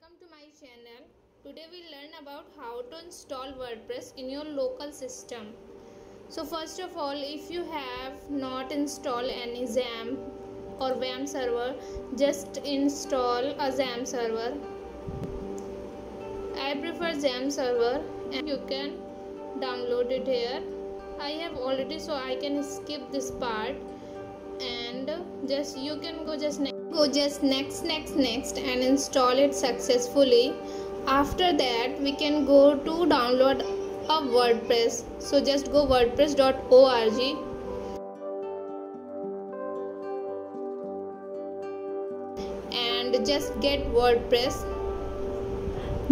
welcome to my channel. Today we learn about how to install WordPress in your local system. So first of all, if you have not installed any XAMPP or WAMP server, just install a XAMPP server. I prefer XAMPP server and you can download it here. I have already, so I can skip this part and you can go next and install it successfully. After that we can go to download a WordPress. So just go wordpress.org and just get WordPress.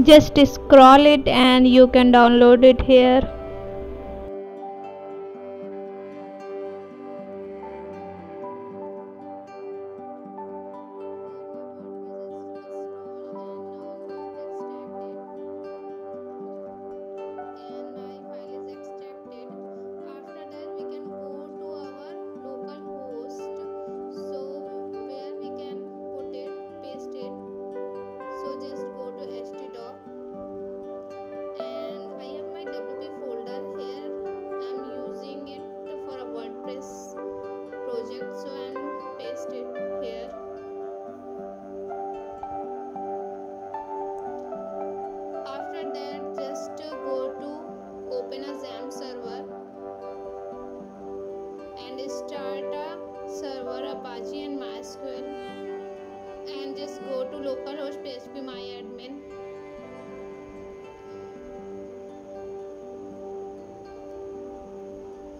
Just scroll it and you can download it here. So I'm paste it here. After that, just go to open a XAMPP server and start a server Apache and MySQL, and just go to localhost phpMyAdmin.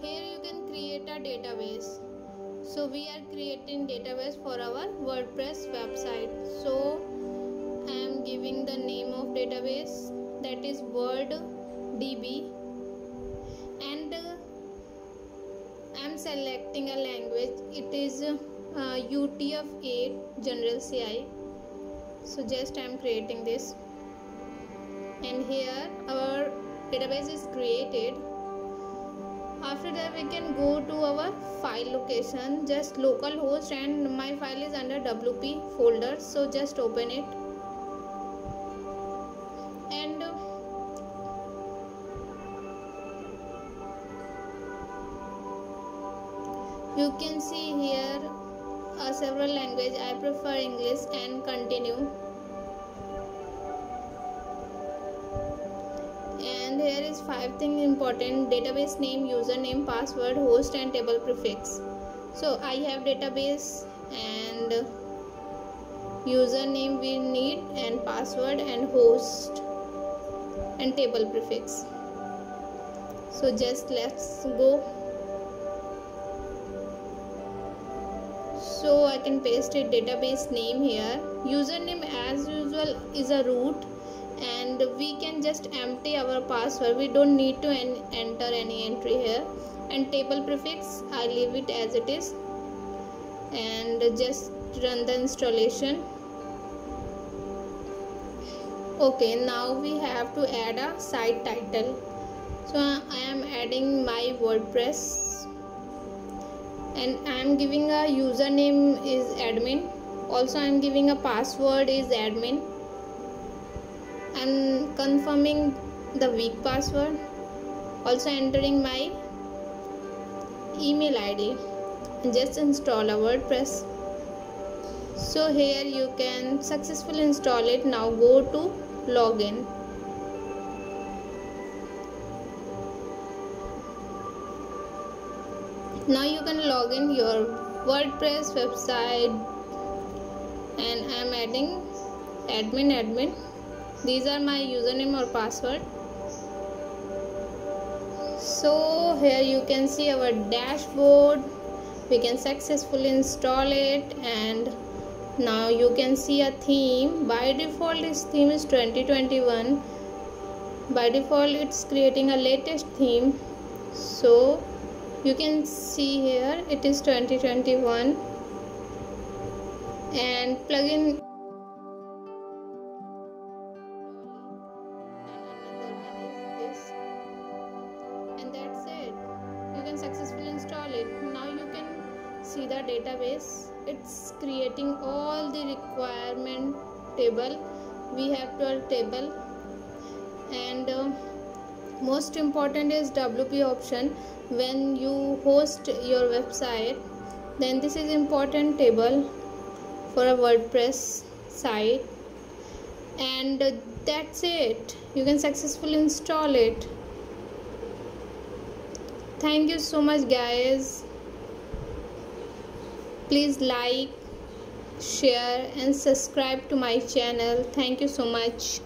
Here you can create a database. So we are creating database for our WordPress website. So I am giving the name of database, that is WordDB, and I am selecting a language. It is UTF-8 General CI. So just I am creating this, and here our database is created. After that we can go to our file location, just localhost, and my file is under WP folder. So just open it and you can see here several language. I prefer English and continue. And here is 5 things important: database name, username, password, host, and table prefix. So I have database and username we need, and password and host and table prefix. So just let's go. So I can paste it, database name here. Username as usual is a root, and we can just empty our password. We don't need to enter any entry here. And table prefix, I leave it as it is, and just run the installation. Okay, now we have to add a site title. So I am adding my WordPress, and I am giving a username is admin. Also I am giving a password is admin. I'm confirming the weak password, also entering my email ID, and just install a WordPress. So here you can successfully install it. Now go to login. Now you can log in your WordPress website, and I'm adding admin. These are my username or password. So here you can see our dashboard. We can successfully install it, and now you can see a theme. By default this theme is 2021. By default it's creating a latest theme. So you can see here it is 2021, and plugin successfully install it. Now you can see the database. It's creating all the requirement table we have 12 table, and most important is WP option. When you host your website, then this is important table for a WordPress site. And that's it, you can successfully install it. Thank you so much guys. Please like, share and subscribe to my channel. Thank you so much.